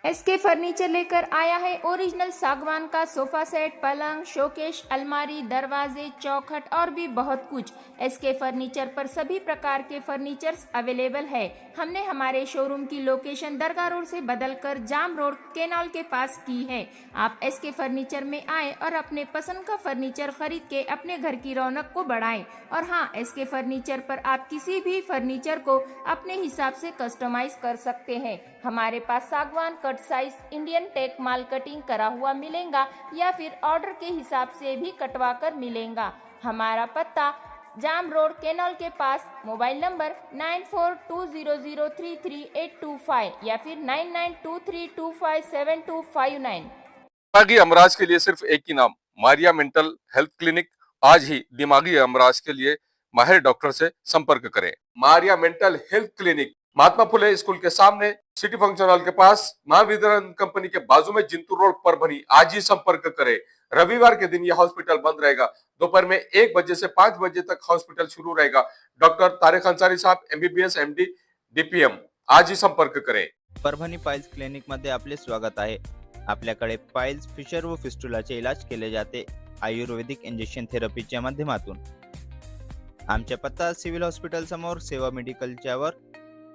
SK furniture लेकर आया है ओरिजिनल सागवान का सोफा सेट, पलंग, शोकेश, अलमारी, दरवाजे, चौखट और भी बहुत कुछ। एसके फर्नीचर पर सभी प्रकार के फर्नीचर्स अवेलेबल है। हमने हमारे शोरूम की लोकेशन दरगाह रोड से बदलकर जाम रोड केनाल के पास की है। आप एसके फर्नीचर में आए और अपने पसंद का फर्नीचर खरीद के अपने घर की रौनक को बढ़ाएं। और हाँ, एसके फर्नीचर पर आप किसी भी फर्नीचर को अपने हिसाब से कस्टमाइज कर सकते हैं। हमारे पास सागवान कट साइज इंडियन टेक माल कटिंग करा हुआ मिलेगा या फिर ऑर्डर के हिसाब से भी कटवा कर मिलेगा। हमारा पत्ता जाम रोड केनॉल के पास। मोबाइल नंबर 9420033825 या फिर 9923257259। दिमागी अमराज के लिए सिर्फ एक ही नाम, मारिया मेंटल हेल्थ क्लिनिक। आज ही दिमागी अमराज के लिए माहिर डॉक्टर से संपर्क करें। Maria mental health clinic Mahatma Phule school के सामने, सिटी फंक्शन हॉल के पास, महावितरण कंपनी के बाजू में, जिंतूर रोड, परभनी। आज ही संपर्क करें। रविवार के दिन यह हॉस्पिटल बंद रहेगा। दोपहर में 1 बजे से 5 बजे तक हॉस्पिटल शुरू रहेगा। डॉक्टर तारिक अंसारी साहब, MBBS MD DPM। आज ही संपर्क करें। परभणी पाइल्स क्लिनिक मध्ये आपले स्वागत आहे। आपल्याकडे पाइल्स, फिशर व फिस्टुलाचे इलाज केले जाते आयुर्वेदिक इंजेक्शन थेरपीच्या माध्यमातून। आमचा पत्ता सिव्हिल हॉस्पिटल समोर, सेवा मेडिकलच्या वर,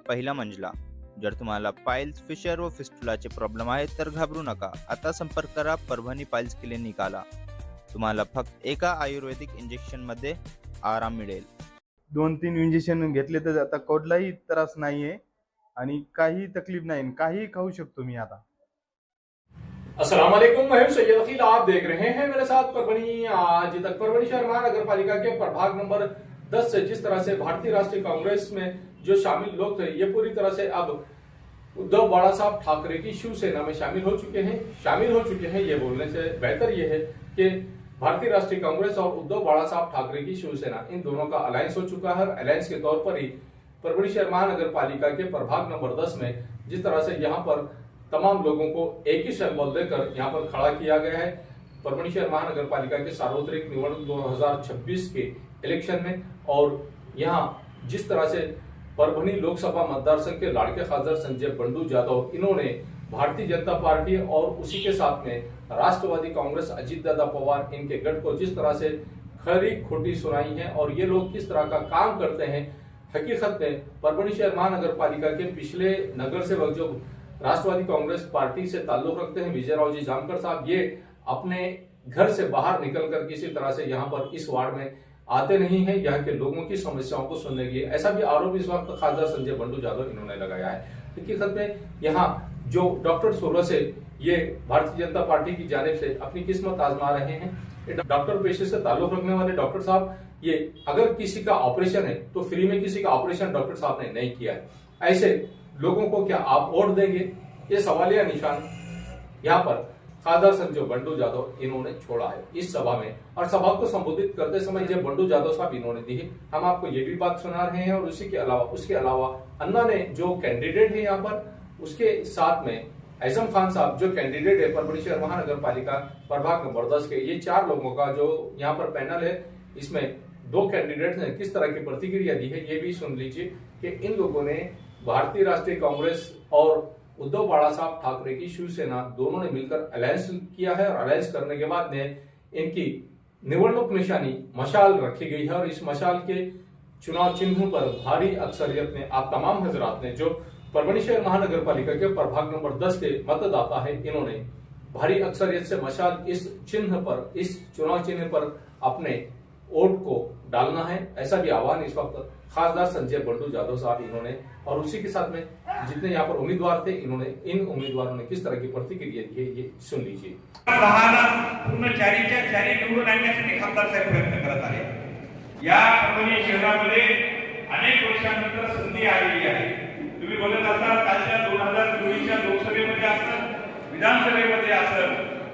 पहिला मंजला। जर तुम्हाला पाइल्स, फिशर व फिस्टुलाचे प्रॉब्लेम आहेत तर घाबरू नका। आता संपर्क करा परभणी पाइल्स क्लिनिकला। तुम्हाला फक्त एका आयुर्वेदिक इंजेक्शन मध्ये आराम मिळेल। 2-3 इंजेक्शन घेतले तर आता कोणलाही त्रास नाहीये आणि काही तकलीफ नाही, काही खाऊ शकतो मी आता। अस्सलाम वालेकुम, मैं सैयद अकील, आप देख रहे हैं मेरे साथ परभणी। आज तक परभणी शहर महानगर पालिका के प्रभाग नंबर 10 से जिस तरह से भारतीय राष्ट्रीय कांग्रेस में जो शामिल लोग थे, ये पूरी तरह से अब उद्धव बाला साहब ठाकरे की शिवसेना में शामिल हो चुके हैं। ये बोलने से बेहतर ये है कि भारतीय राष्ट्रीय कांग्रेस और उद्धव बाला साहब ठाकरे की शिवसेना, इन दोनों का अलायंस हो चुका है। अलायंस के तौर पर ही परभणी शहर महानगर पालिका के प्रभाग नंबर 10 में जिस तरह से यहाँ पर तमाम लोगों को एक ही सिंबल देकर यहाँ पर खड़ा किया गया है। परभणी शहर महानगर पालिका के सार्वत्रिक निवडणूक 2026 के इलेक्शन में, और यहाँ जिस तरह से परभणी लोकसभा मतदार संघ के लाड़के खासदार संजय बंडू जाधव, इन्होंने भारतीय जनता पार्टी और उसी के साथ में राष्ट्रवादी कांग्रेस अजीत दादा पवार, इनके गठ को जिस तरह से खरी खोटी सुनाई है और ये लोग किस तरह का काम करते हैं। हकीकत में परभणी शहर महानगर पालिका के पिछले नगर सेवक जो राष्ट्रवादी कांग्रेस पार्टी से ताल्लुक रखते हैं, विजय राव जी जामकर साहब, ये अपने घर से बाहर निकलकर किसी तरह से यहाँ पर इस वार्ड में आते नहीं हैं यहाँ के लोगों की समस्याओं को सुनने के लिए। ऐसा भी आरोप इस वक्त खासदार संजय बंडू जाधव इन्होंने लगाया है। हकीकत में यहाँ जो डॉक्टर सोरस है, ये भारतीय जनता पार्टी की जानिब से अपनी किस्मत आजमा रहे हैं। डॉक्टर पेशे से ताल्लुक रखने वाले डॉक्टर साहब, ये अगर किसी का ऑपरेशन है तो फ्री में किसी का ऑपरेशन डॉक्टर साहब ने नहीं किया है। ऐसे लोगों को क्या आप वोट देंगे? ये सवालिया निशान यहाँ पर खासदार संजय बंडू जाधव इन्होंने छोड़ा है इस सभा में। और सभा को संबोधित करते समय जब बंडू जाधव साहब इन्होंने दी है, हम आपको ये भी बात सुना रहे हैं। और उसके अलावा अन्ना ने जो कैंडिडेट है यहाँ पर, उसके साथ में ऐजम खान साहब जो कैंडिडेट है परभणी शहर महानगर पालिका प्रभाग नंबर 10 के, ये 4 लोगों का जो यहाँ पर पैनल है, इसमें 2 कैंडिडेट ने किस तरह की प्रतिक्रिया दी है ये भी सुन लीजिए कि इन लोगों ने भारतीय राष्ट्रीय कांग्रेस और उद्धव बाला साहब ठाकरे की शिवसेना दोनों ने मिलकर अलायंस किया है। और अलायंस करने के बाद में इनकी निवडणूक निशानी मशाल रखी गई है। और इस मशाल के चुनाव चिन्ह पर भारी अक्सरियत ने, आप तमाम हजरात ने, जो परभणी शहर महानगर पालिका के प्रभाग नंबर 10 के मतदाता है, इन्होंने भारी अक्सरियत से मशाल इस चिन्ह पर, इस चुनाव चिन्ह पर अपने वोट को डालना है। ऐसा भी आह्वान इस वक्त खासदार संजय बंडू जाधव साहब इन्होंने, और उसी के साथ में जितने यहाँ पर उम्मीदवार थे, इन्होंने इन उम्मीदवारों ने किस तरह की प्रतिक्रिया दी है ये सुन लीजिए। पूर्ण चारीच्या चारी निवडून आणण्यासाठी खासदार साहेब प्रयत्न करत आहे। या परभणी शहरामध्ये अनेक वर्षांनंतर संधी आलेली आहे। तुम्ही बघत असाल कालच्या 2024च्या लोकसभेमध्ये असेल, विधानसभेमध्ये असेल,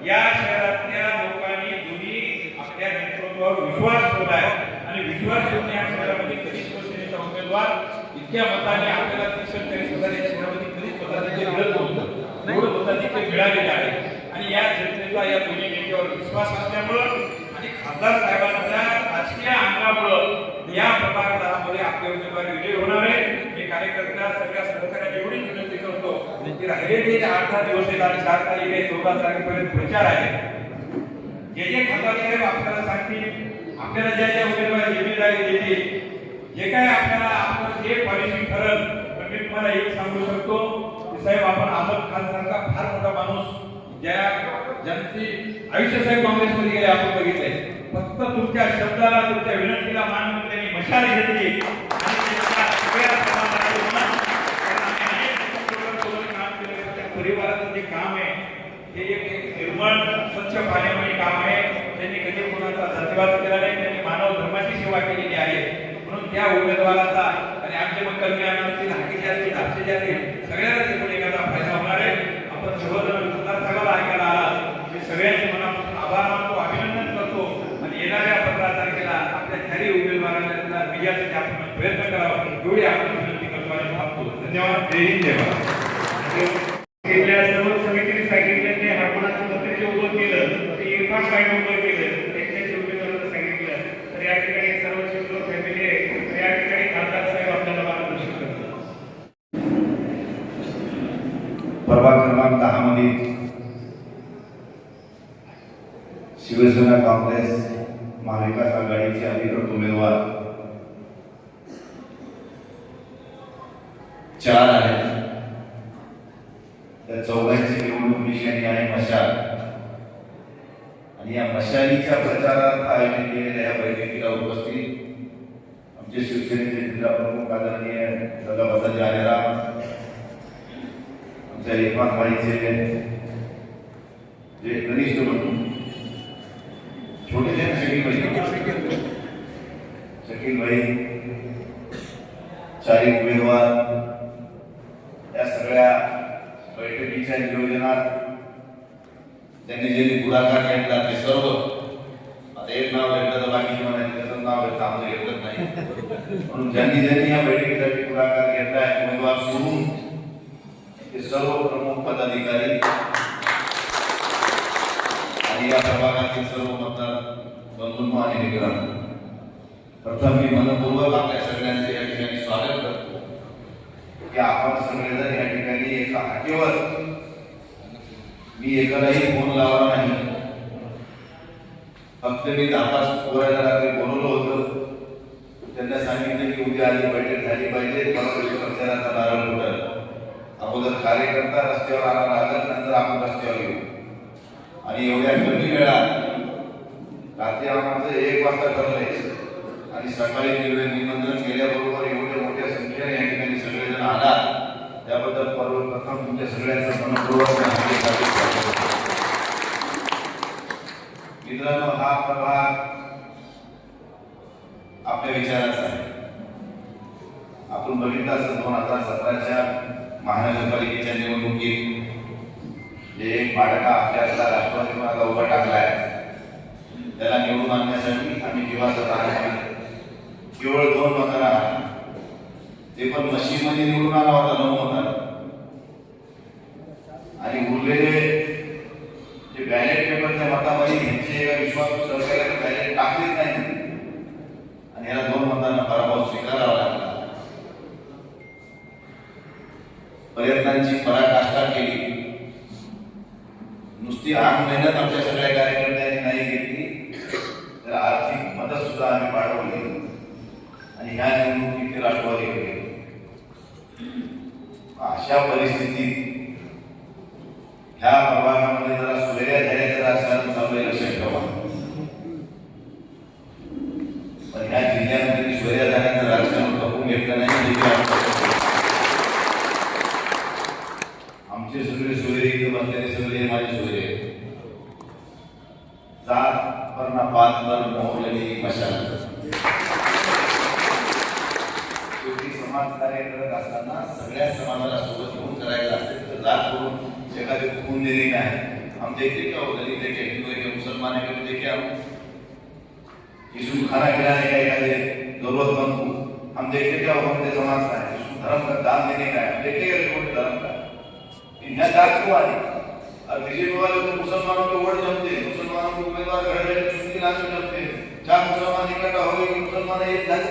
या शहरातल्या लोकांनी दोन्ही आपल्या नेतृत्वावर विश्वास ठेवलाय आणि विश्वास ठेवून या शहरामध्ये कधीच शिवसेनेचा उमेदवार इतक्या मताने आपल्याला 30-40,000 या शहरामध्ये कधीच मताधिक्य मिळत नव्हतं, एवढं मताधिक्य मिळालेलं आहे। आणि या जनतेचा या दोन्ही नेत्यावर विश्वास असल्यामुळं आणि खासदार साहेबांच्या राजकीय अंगामुळं या प्रभागामध्ये आपले उमेदवार विजयी होणार आहे। हे कार्यकर्त्या सगळ्या सहकार्याची एवढी विनंती करतो की राहिलेले जे 8-10 दिवस आहेत आणि 4 तारीख आहे 14 तारखेपर्यंत प्रचार आहे. जे खासदार साहेब आपल्याला सांगतील, आपल्याला ज्या उमेदवार जिम्मेदारी देतील, जे काय आपल्याला आपण जे पॉलिसी ठरल, पण मी तुम्हाला एक सांगू शकतो की साहेब आपण अहमद खान सारखा फार मोठा माणूस ज्या जनते आयुष्य साहेब काँग्रेसमध्ये गेले आपण बघितले. फक्त तुमच्या शब्दाला तुमच्या विनंतीला मान त्यांनी मशाल घेतली आणि सगळ्या समाजाचे मन काम केलं. त्या परिवाराचं जे काम आहे हे एक निर्मळ स्वच्छ पाण्यामध्ये काम आहे. त्यांनी कधी कोणाचा धन्यवाद केला नाही, त्यांनी मानव धर्माची सेवा केलेली आहे. म्हणून त्या उमेदवाराचा आणि आमचे मग कल्याण असतील, हाकेचे असतील, हापशेचे असतील, सगळ्यांना तिकडे एखादा फायदा होणार आहे. आपण सर्वजण खासदार साहेबाला ऐकायला आला, मी सगळ्यांचे मनापासून आभार मानतो, अभिनंदन करतो आणि येणाऱ्या 15 तारखेला आपल्या चारही उमेदवारांना विजयासाठी आपण प्रयत्न करावा एवढी आपण विनंती करतो आणि थांबतो. धन्यवाद. जय हिंद, जय भारत. सर्व समितीने सांगितलं ते हरमनाचं मंत्री जे उभं केलं ते इरफान भाईने उभं केलं, त्यांच्या उमेदवारांना सांगितलं. तर या ठिकाणी सर्व शिवसेना फॅमिली आहे, तर या ठिकाणी खासदार साहेब आपल्याला मार्गदर्शन करतात. प्रभाग क्रमांक 10 मध्ये शिवसेना काँग्रेस महाविकास आघाडीचे अधिकृत उमेदवार 4 आहेत. त्या चौघांची निवडणूक निशाणी आहे मशाल. आणि या मशालीच्या प्रचारात आयोजित केलेल्या या बैठकीला उपस्थित आमचे शिवसेनेचे जिल्हा प्रमुख आदरणीय दादा जानेराम, आमच्या इरफान भाईचे जे कनिष्ठ बंधू छोटे शकील भाई, 4 उमेदवार या सगळ्या बैठकीच्या नियोजनात त्यांनी जे पुढाकार घेतला ते सर्व, आता एक नाव घेतलं तर बाकीचे म्हणायचे त्याचं नाव घेतलं, आम्हाला घेतलं नाही. म्हणून ज्यांनी या बैठकीसाठी पुढाकार घेतलाय उमेदवार सोडून ते सर्व प्रमुख पदाधिकारी आणि या प्रभागातील सर्व मतदार बंधूंनो आणि मित्रांनो, प्रथम मी मनपूर्वक आपल्या सगळ्यांचे या ठिकाणी स्वागत करतो की आपण सगळेजण या ठिकाणी एका हाकेवर, मी एकालाही फोन लावला नाही, फक्त मी 10-5 पोराला रात्री बोलवलं होतं. त्यांना सांगितलं की उद्या आधी बैठक झाली पाहिजे, प्रचाराचा नारळ फुटल. अगोदर कार्यकर्ता रस्त्यावर आला लागत, नंतर आपण रस्त्यावर येऊ. आणि एवढ्या कमी वेळात रात्री आम्हाला 1 वाजता ठरलंय आणि सकाळी निमंत्रण केल्याबरोबर एवढ्या मोठ्या संख्येने या ठिकाणी सगळेजण आला, त्याबद्दल प्रथम तुमच्या सगळ्यांचं मनपूर्वक मित्रांनो. हा प्रभाग आपल्या विचाराचा आहे. आपण बघितलं असं 2017च्या महानगरपालिकेच्या निवडणुकीत जे एक पाडका आपल्याला राष्ट्रवादी कोणाला उभा टाकलाय, त्याला निवडून आणण्यासाठी आम्ही जीवाचं दान केलं. केवळ 2 मतांना, ते पण मशीनमध्ये निवडून आला होता 9 मतांना. आणि उरलेले जे बॅलेट पेपरच्या मतामध्ये ह्यांचे एका विश्वासू सरकारने बॅलेट टाकलेच नाही आणि याला 2 मतांना पराभव स्वीकारावा लागला. प्रयत्नांची पराकाष्ठा केली. नुसती आग मेहनत आमच्या सगळ्या कार्यकर्त्यांनी नाही घेतली, तर आर्थिक मदत सुद्धा आम्ही पाठवली आणि ह्या निवडणुकीत राष्ट्रवादी केली. अशा परिस्थितीत ह्या प्रभागामध्ये जरा सोयऱ्या राजकारण चालू आहे, लक्षात ठेवा. पण ह्या जिल्ह्यामध्ये सोयऱ्या धाऱ्याचं राजकारण कपून घेतलं नाही. आमचे सगळे सोयरे इथे बसलेले सगळे माझे सोयरे जात वरना पात पर मोहलेली मशाल. शेवटी समाज कार्य करत असताना सगळ्या समाजाला सोबत घेऊन करायचं असेल तर जात करून एखादे खून देणे नाही. हम देखते क्या हो, दलित देखे, हिंदू देखे, मुसलमान है, कभी देखे हम यीशु खाना खिलाने का एखादे जरूरतमंद को हम देखते क्या हो, हमारे समाज का है यीशु धर्म का दान देने का है, देखेगा धर्म का इन्हें जात क्यों आने. और बीजेपी वाले तो मुसलमानों के वोट जमते, मुसलमानों के उम्मीदवार खड़े रहे चुटकी लाने जमते, 4 मुसलमान इकट्ठा हो गए, मुसलमान एक झाले.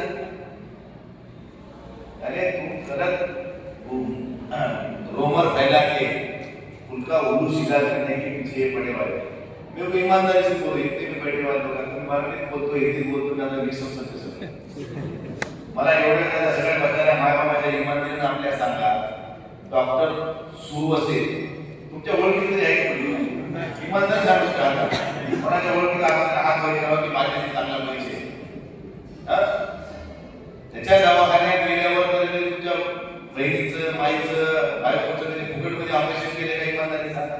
अरे तुम गलत रोमर फैला के उनका उल्लू सीधा करने के पीछे ये पड़े वाले। मैं वो ईमानदारी से बोल हिंदी में बैठे वाले लोग तुम्ही मराठीत बोलतो हिंदी बोलतो त्यांना विसंसत सगळं मला एवढं त्याला सगळ्या बदलायला मायबाबाच्या इमानदारीने आपल्या सांगा डॉक्टर सुरू असेल तुमच्या ओळखीमध्ये आहे की इमानदारी सांगू शकता कोणाच्या ओळखीला हात वर करावा की माझ्या चांगला पैसे त्याच्या दवाखान्यात गेल्यावर तुमच्या बहिणीचं माईचं बायकोचं फुकटमध्ये ऑपरेशन केले काही इमानदारी सांगा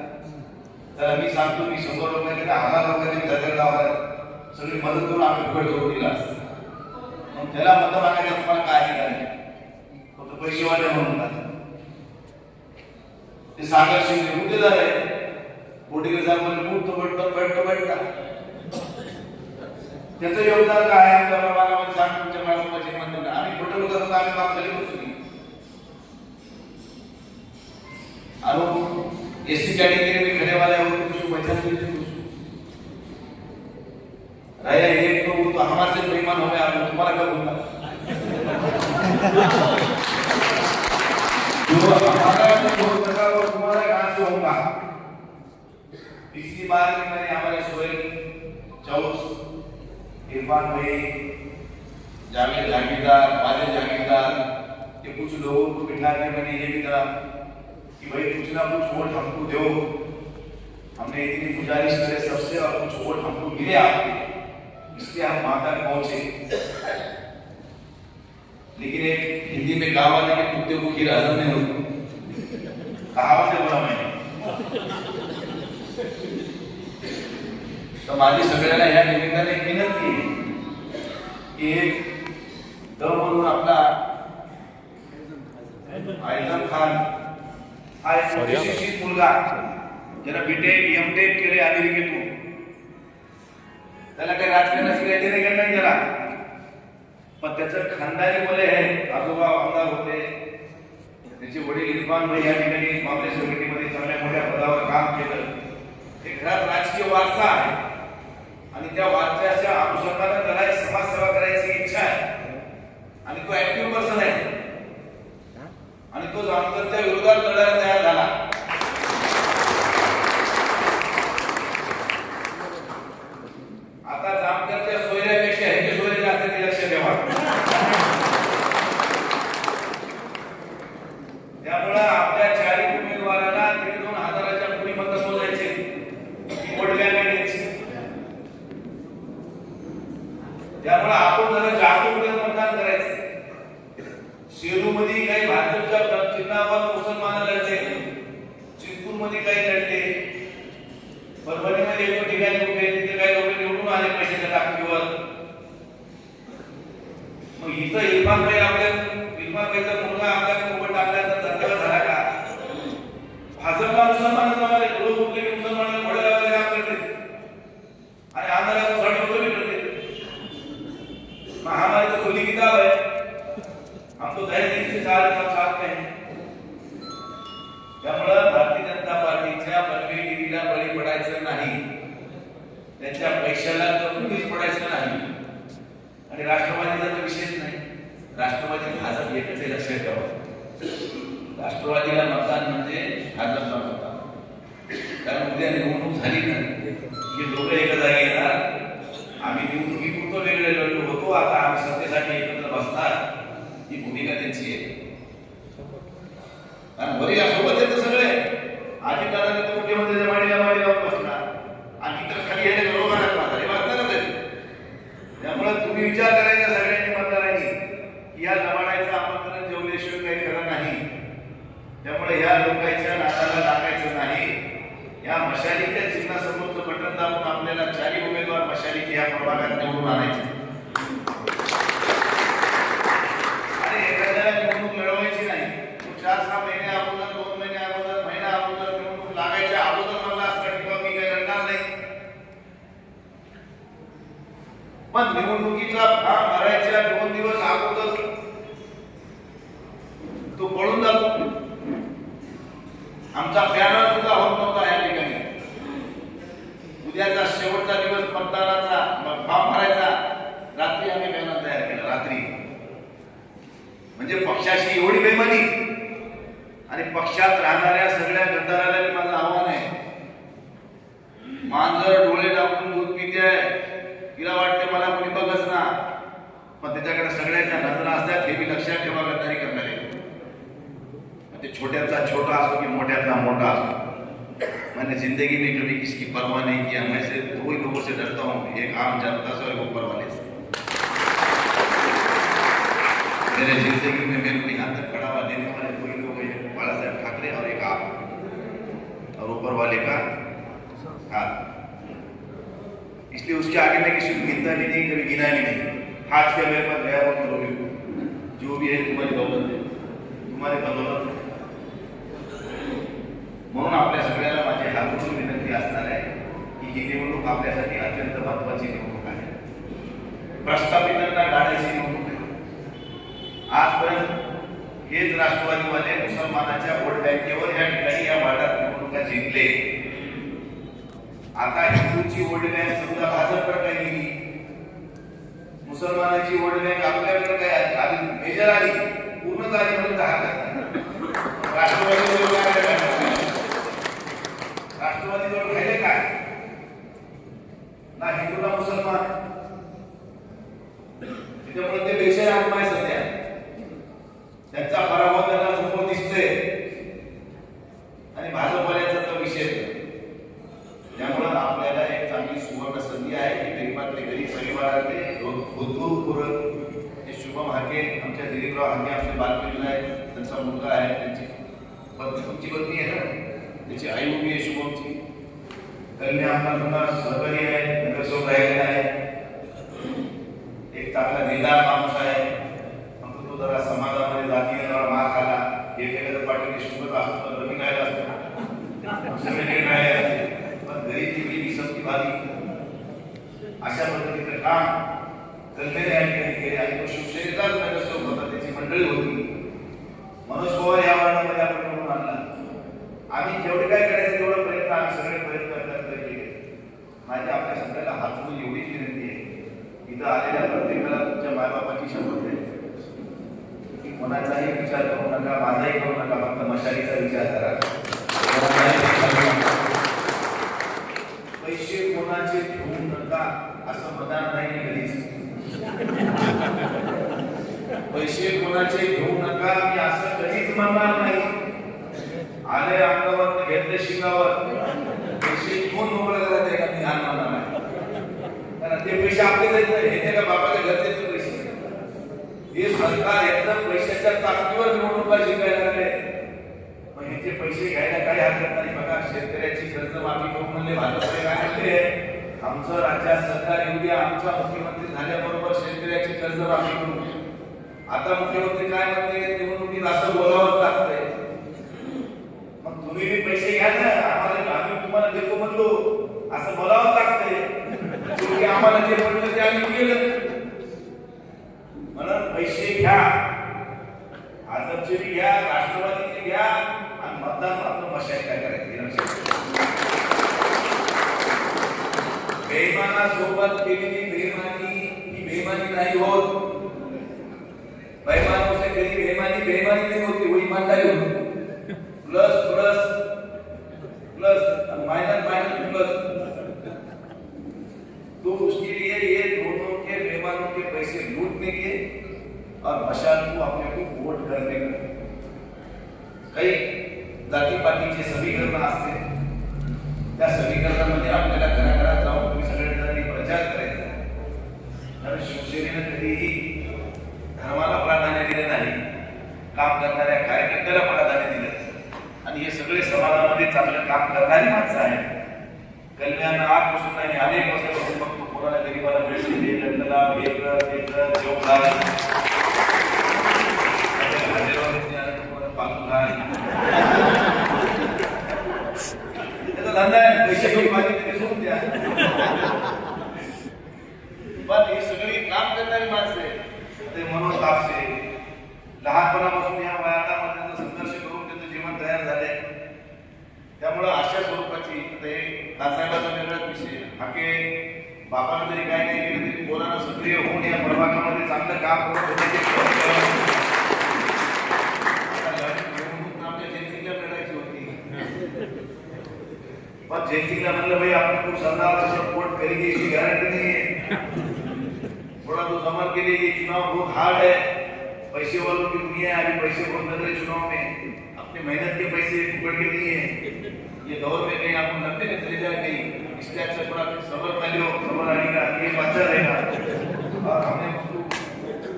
तर मी सांगतो मी 100 लोकांचे 1000 लोकांचे सरकार दवाखान्यात सगळी मदत करून आम्ही फुकट करून दिला मग त्याला मत मागायला तुम्हाला काय नाही फक्त पैसेवाले म्हणून ते सागर शिंदे मुद्देदार आहे कोटी साहेबांनी मूर्त बैठता त्याचं योगदान काय आहे आमच्या भागामध्ये सांग तुमच्या मॅडमचे म्हणतो आम्ही खोटं बोलत आम्ही काम झाली होतो आणि एससी कैटेगरी में खड़े वाले हो तो कुछ बचा नहीं राया एक तो हमारे से बेईमान हो गया तुम्हारा क्या बोलता जो हमारा जो होगा वो तुम्हारा कहां से होगा पिछली बार मैंने हमारे सोहेल चौस इरफान भाई जावेद जागीरदार वाले जागीरदार ये कुछ लोगों को बिठा के मैंने ये भी कहा कि भाई कुछ ना कुछ वोट हमको दो हमने इतनी गुजारिश करे सबसे और कुछ वोट हमको मिले आपके इसलिए हम वहां तक पहुंचे लेकिन एक हिंदी में कहावत है कि कुत्ते को खीर हजम नहीं होती कहावत है बोला मैंने तो माझी सगळ्यांना या निमित्ताने एक विनंती आहे की एक दम म्हणून आपला आयजम खान हा एक शिक्षित मुलगा ज्याला बीटेक एमटेक केले अमेरिकेतून त्याला काही राजकारणाची काही देणे घेणं नाही त्याला पण त्याचं खानदानी मुले आहे आजोबा आमदार होते त्याचे वडील इरफान भाई या ठिकाणी काँग्रेस कमिटीमध्ये चांगल्या मोठ्या पदावर काम केलं ते घरात राजकीय वारसा आहे आणि त्या वारशाच्या अनुषंगाने त्याला एक समाजसेवा करायची इच्छा आहे आणि तो ऍक्टिव्ह पर्सन आहे आणि तो जामकरच्या विरोधात लढायला तयार झाला आता जामकरच्या सोयऱ्यापेक्षा ह्याचे सोयरे जास्त ते लक्ष द्यावा त्यामुळे आपल्या चारी उमेदवाराला 2,500च्या पुढे मत मोजायचे वोट बँक त्यामुळे आपण जरा जागरूकतेने मतदान करायचं शेरू मध्ये काही भाजपच्या चिन्हावर मुसलमान लढले चिंतूर मध्ये काही लढले परभणीमध्ये एका ठिकाणी उभे तिथे काही लोक निवडून आले पैशाच्या टाकीवर मग इथं इरफान भाईचा मुलगा आपल्या उभं टाकला तर धंद्यावर झाला का भाजपला मुसलमान जमाले लोक उठले की मुसलमान घोडे लावायला काम करते आणि आम्हाला झड वगैरे करते महामारी तो खुली किताब है हम तो दहेज से साथ में हैं त्यामुळे भारतीय जनता पार्टीच्या बनवेगिरीला बळी पडायचं नाही त्यांच्या पैशाला तर कुणीच पडायचं नाही आणि राष्ट्रवादीचा तर विषयच नाही राष्ट्रवादी भाजप एकच आहे लक्षात ठेवा राष्ट्रवादीला मतदान म्हणजे भाजपला मतदान कारण उद्या निवडणूक झाली नाही की दोघं एका जागी येणार आम्ही निवडणुकीपुरतं वेगळे लढलो होतो आता आम्ही सत्तेसाठी एकत्र बसणार ही भूमिका त्यांची आहे आणि बरी सोबत येतं सगळे आधी दादा तर मुख्यमंत्र्याच्या मांडीला लावून बसणार आणि इतर खाली येणे बरोबर हे वागणारच आहे त्यामुळे तुम्ही विचार करायचा सगळ्यांनी मतदारांनी की या जमान्याचं आमंत्रण जेवल्याशिवाय काही खरं नाही त्यामुळे या लोकांच्या नादाला लागायचं नाही या मशालीच्या चिन्हासमोरचं बटन दाबून आपल्याला चारी उमेदवार मशालीचे या प्रभागात निवडून आणायचे आणि एखाद्याला निवडणूक लढवायची नाही 4-6 महिने अगोदर 2 महिने अगोदर महिना अगोदर निवडणूक लागायच्या अगोदर मला असं किंवा मी काही लढणार नाही पण निवडणुकीचा फॉर्म भरायच्या 2 दिवस अगोदर तो पळून जातो आमचा पॅनल सुद्धा होत नव्हता या ठिकाणी उद्याचा शेवटचा दिवस मतदानाचा फॉर्म भरायचा रात्री आम्ही पॅनल तयार केला रात्री म्हणजे पक्षाशी एवढी बेमानी आणि पक्षात राहणाऱ्या सगळ्या गद्दाराला माझं आव्हान आहे, मांजर डोळे टाकून दूध पिते आहे, तिला वाटते मला कोणी बघच ना, पण त्याच्याकडे सगळ्यांच्या नजरा असतात, हे मी लक्षात ठेवा गद्दारी करणारे. ते छोट्याचा छोटा असो की मोठ्याचा मोठा असो, मैंने जिंदगी में कभी किसकी परवाह नहीं किया. मैं सिर्फ दो ही लोगों से डरता हूँ, एक आम जनता से और एक ऊपर वाले से. मेरे जिंदगी में मेरे को यहाँ तक बढ़ावा देने वाले दो ही लोग हैं, बाला साहब ठाकरे और एक आप, और ऊपर वाले का हाथ. इसलिए उसके आगे मैं किसी को गिनता भी नहीं, कभी गिना भी नहीं. हाथ से मेरे पास गया वो करोगे, जो भी है तुम्हारी दौलत है, तुम्हारी बदौलत है. म्हणून आपल्या सगळ्याला माझी हातून विनंती असणार आहे की ही निवडणूक आपल्यासाठी अत्यंत महत्त्वाची निवडणूक आहे. प्रस्थापितांना गाडायची निवडणूक आहे. आजपर्यंत हेच राष्ट्रवादीवाले मुसलमानाच्या वोट बँकेवर या ठिकाणी या वार्डात निवडणुका जिंकले. आता हिंदूंची वोट बँक समजा भाजपकडे काही गेली, मुसलमानाची वोट बँक आपल्याकडे काय आली, मेजर आली, पूर्ण झाली म्हणून राष्ट्रवादीजवळ राहिले काय ना, हिंदू ना मुसलमान. त्याच्यामुळे ते बेशर आत्मा आहे सध्या, त्यांचा पराभव त्यांना समोर दिसतोय आणि भाजपवाल्यांचा तो विषय. त्यामुळे आपल्याला एक चांगली सुवर्ण संधी आहे की गरीबातले गरीब परिवारातले हे शुभम हाके, आमच्या दिलीपराव हाके आमचे बालपणीला आहे, त्यांचा मुलगा आहे, त्यांची तुमची पत्नी आहे ना, त्याची आई उभी आहे शुभमची. कल्याण आपला तुम्हाला सहकारी आहे, नगरसेवक राहिलेला आहे, एक चांगला दिलदार माणूस आहे. फक्त तो जरा समाजामध्ये जातीने जरा मार खाला, एखाद्या पाठीने शुभत असतो, नवीन राहिला असतो, सगळे राहिले, पण गरीबी गेली सबकी भागी. अशा पद्धतीचं काम कल्याण या ठिकाणी केले आणि तो शिवसेनेचाच नगरसेवक होता, त्याची मंडळी होती. मनोज पवार या वार्डामध्ये आपण निवडून आणला. आम्ही जेवढे काय करायचं तेवढं प्रयत्न आम्ही सगळे प्रयत्न केले. माझी आपल्या सगळ्याला हातून एवढीच विनंती आहे, इथं आलेल्या प्रत्येकाला तुमच्या मायबापाची शपथ आहे की कोणाचाही विचार करू नका, माझाही करू नका, फक्त मशालीचा विचार करा. पैसे कोणाचे घेऊ नका असं म्हणणार नाही कधीच. पैसे कोणाचे घेऊ नका मी असं कधीच म्हणणार नाही. आले अंगावर घेतले शिंगावर, पैसे घेऊन मोकळं करत आहे का मी हाल म्हणणार नाही. कारण ते पैसे आपलेच आहेत, हे का बापाच्या घरचे पैसे. हे सरकार एकदम पैशाच्या ताकदीवर निवडणुका जिंकायला लागले, पण ह्याचे पैसे घ्यायला काही हरकत नाही. बघा, शेतकऱ्याची कर्जमाफी करून म्हणले भाजपचे काय म्हणते, आमचं राज्यात सरकार येऊ द्या, आमचा मुख्यमंत्री झाल्याबरोबर शेतकऱ्याची कर्जमाफी करू. आता मुख्यमंत्री काय म्हणते, निवडणुकीत असं बोलावंच लागतंय. मग तुम्ही बी पैसे घ्या ना, आम्हाला आम्ही तुम्हाला देतो म्हणलो असं बोलावंच लागतंय. शेवटी आम्हाला जे म्हणलं ते आम्ही केलं. म्हणून पैसे घ्या, भाजपचे घ्या, राष्ट्रवादीचे घ्या, आणि मतदान मात्र मशाल काय करायचं. बेईमानासोबत केलेली बेईमानी ही बेईमानी नाही होत. बेईमानों से करी बेईमानी नहीं होती, वो ईमानदारी होती. Plus plus plus minus minus plus. तो उसके लिए ये दोनों के बेईमानों के पैसे लूटने के और मशाल को अपने को वोट करने का. काही जाती पातीचे समीकरण असते, त्या समीकरणामध्ये आपल्याला घराघरात जाऊन तुम्ही सगळ्यांनी प्रचार करायचा. कारण शिवसेनेनं कधीही धर्माला प्राधान्य दिले नाही, काम करणाऱ्या कार्यकर्त्याला प्राधान्य दिलं, आणि हे सगळे समाजामध्ये चांगलं काम करणारी माणसं आहेत. कल्याण आजपासून नाही, अनेक वर्षापासून फक्त कोणाला गरीबाला भेट दिली, लग्नाला वेगळं जेवण त्याचा धंदा आहे, पैसे घेऊन माझी तिथे सोडून द्या. पण ही सगळी काम करणारी माणसं आहे. ते मनोज कापसे लहानपणापासून या वयामध्ये संघर्ष करून त्यांचं जीवन तयार झाले. त्यामुळं अशा स्वरूपाची ते नासाहेबाचा वेगळाच विषय. हाके बापानं जरी काय नाही केलं तरी पोरानं सक्रिय होऊन या प्रभागामध्ये चांगलं काम करून आमच्या पर जय सिंह ने मतलब भाई आपको 17 वर्ष वोट करेंगे इसकी गारंटी नहीं है। थोड़ा तो समझ के लिए ये चुनाव बहुत हार्ड है, पैसे वालों की दुनिया है, अभी पैसे बहुत लग रहे चुनाव में, अपने मेहनत के पैसे फुकट के नहीं है। ये दौर में कहीं आपको लगते नहीं चले जाए कहीं, इसलिए अच्छा थोड़ा सबर कर लो, सबर आएगा ये अच्छा रहेगा। और हमने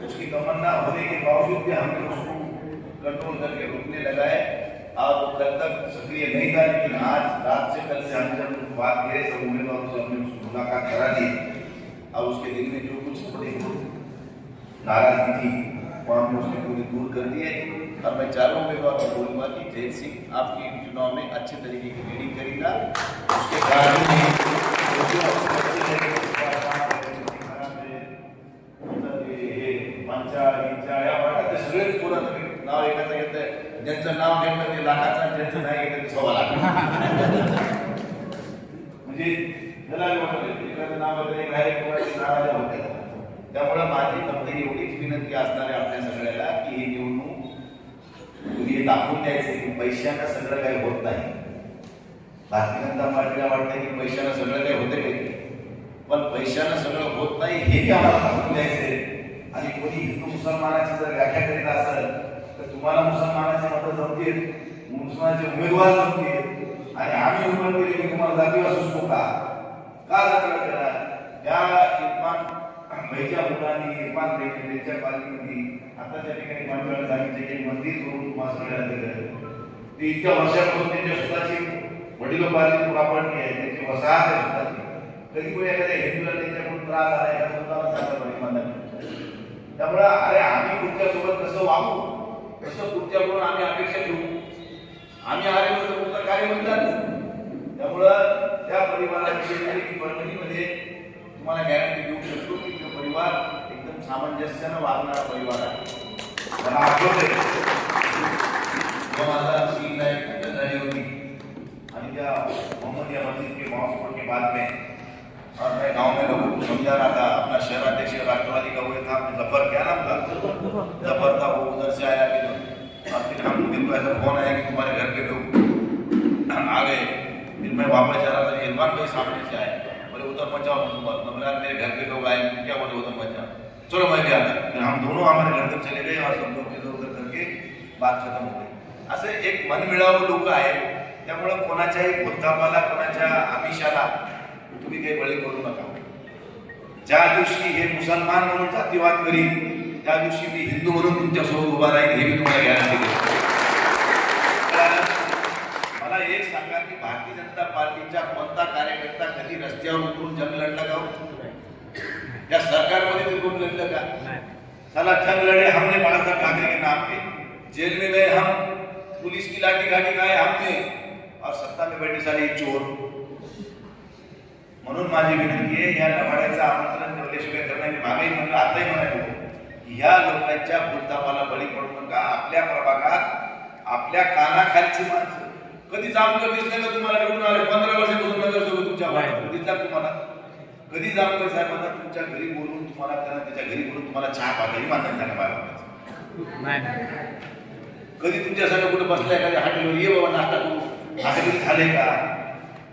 उसकी तमन्ना होने के बावजूद भी हमने उसको कंट्रोल करके रोकने लगाए। और वो कल तक सक्रिय नहीं था, लेकिन आज रात से कल से हम जब बात किए सब उम्मीदवारों से हमने उसकी मुलाकात करा दी। अब उसके दिल में जो कुछ थोड़ी नाराजगी थी वो हमने उसने पूरी दूर कर दी है। और मैं चारों उम्मीदवार को बोलूँगा कि जय सिंह आपकी चुनाव में अच्छे तरीके की लीडिंग करेगा। उसके सगळे पूरा नाव एकाचं घेतलं, ज्यांचं नाव घेतलं ते लाखाचं, ज्यांचं नाही घेतलं ते 1.25 लाख। म्हणजे त्याला एखादं नाव वगैरे डायरेक्ट कोणाची नाराज होते। त्यामुळे माझी फक्त एवढीच विनंती असणार आहे आपल्या सगळ्याला की ही निवडणूक तुम्ही हे दाखवून द्यायचं की पैशानं सगळं काही होत नाही। भारतीय जनता पार्टीला वाटतं की पैशानं सगळं काही होते काही, पण पैशानं सगळं होत नाही हे आम्हाला दाखवून द्यायचंय। आणि कोणी हिंदू मुसलमानाची जर व्याख्या करीत असेल तर तुम्हाला मुसलमानाचे मतं जमतील, मुसलमानाचे उमेदवार जमतील, आणि आम्ही उमेदवार केले की तुम्हाला जातीवाद सुचतो का जातीवाद करा? या इरफान भाईच्या मुलांनी इरफान भाईच्या पालखीमध्ये आता त्या ठिकाणी मंडळ सांगितले की मंदिर करून तुम्हाला सगळ्याला दिलं। ते इतक्या वर्षापासून त्यांच्या स्वतःची वडिलोपार्जित प्रॉपर्टी आहे, त्यांची वसाहत आहे स्वतःची। कधी कोणी एखाद्या हिंदूला त्यांच्याकडून त्रास झाला एका स्वतःला सांगता पाहिजे। त्यामुळे अरे आम्ही पुढच्यासोबत कसं वागू, कसं पुढच्याकडून आम्ही अपेक्षा ठेवू, आम्ही आरे पुढचं कार्य म्हणतात। त्यामुळं त्या परिवाराविषयी परभणीमध्ये तुम्हाला गॅरंटी देऊ शकतो की तो परिवार एकदम सामंजस्यानं वागणारा परिवार आहे। मला आठवते 2003 ला एक घटना झाली होती आणि त्या मोहम्मदिया मस्जिद के महोत्सव के बाद में, और मैं गांव में लोगों को समझा रहा था। अपना शहर अध्यक्ष राष्ट्रवादी का वो था, आपने जफर क्या नाम था, जफर था, वो उधर से आया और फिर हम दिन को ऐसा फोन आया कि तुम्हारे घर के लोग आ गए। फिर मैं वापस जा रहा था, इरफान भाई सामने से आए, बोले उधर मत जाओ, मतलब मेरे घर के लोग आए, क्या बोले उधर मत जाओ, चलो मैं भी आता। फिर हम दोनों हमारे घर तक चले गए और सब लोग इधर उधर करके बात खत्म हो गई। असे एक मनमिळावू लोक आहेत। त्यामुळे कोणाच्याही बुद्धापाला, कोणाच्या आमिषाला तुम्ही काही बळी करू नका। ज्या दिवशी हे मुसलमान म्हणून जातीवाद करीन त्या दिवशी मी हिंदू म्हणून तुमच्यासोबत उभा राहील, हे मी तुम्हाला गॅरंटी देतो। मला एक सांगा की भारतीय जनता पार्टीचा कोणता कार्यकर्ता कधी रस्त्यावर उतरून जंग लढला का? या सरकारमध्ये ते कोण लढलं का? साला जंग लढे हमने बाळा साहब ठाकरे के नाम पे, जेल में गए हम, पुलिस की लाठी घाटी खाए हमने, और सत्ता में बैठे सारे चोर। म्हणून माझी विनंती आहे, या लढाईचं आमंत्रण ठेवल्याशिवाय करणार मी मागेही म्हणलं आताही म्हणालो, या लोकांच्या बुद्धापाला बळी पडू नका। आपल्या प्रभागात आपल्या कानाखालची माणसं कधी जामकर दिसले का तुम्हाला? निवडून आले 15 वर्षापासून नगरसेवक तुमच्या भागात दिसला तुम्हाला? कधी जामकर साहेबांना तुमच्या घरी बोलून तुम्हाला त्याच्या घरी बोलून तुम्हाला चहा पाहिजे मानतात त्यांना बाळगाचं? कधी तुमच्यासाठी कुठे बसलाय का हॉटेलवर, ये बाबा नाश्ता करू, असं कधी झालंय का?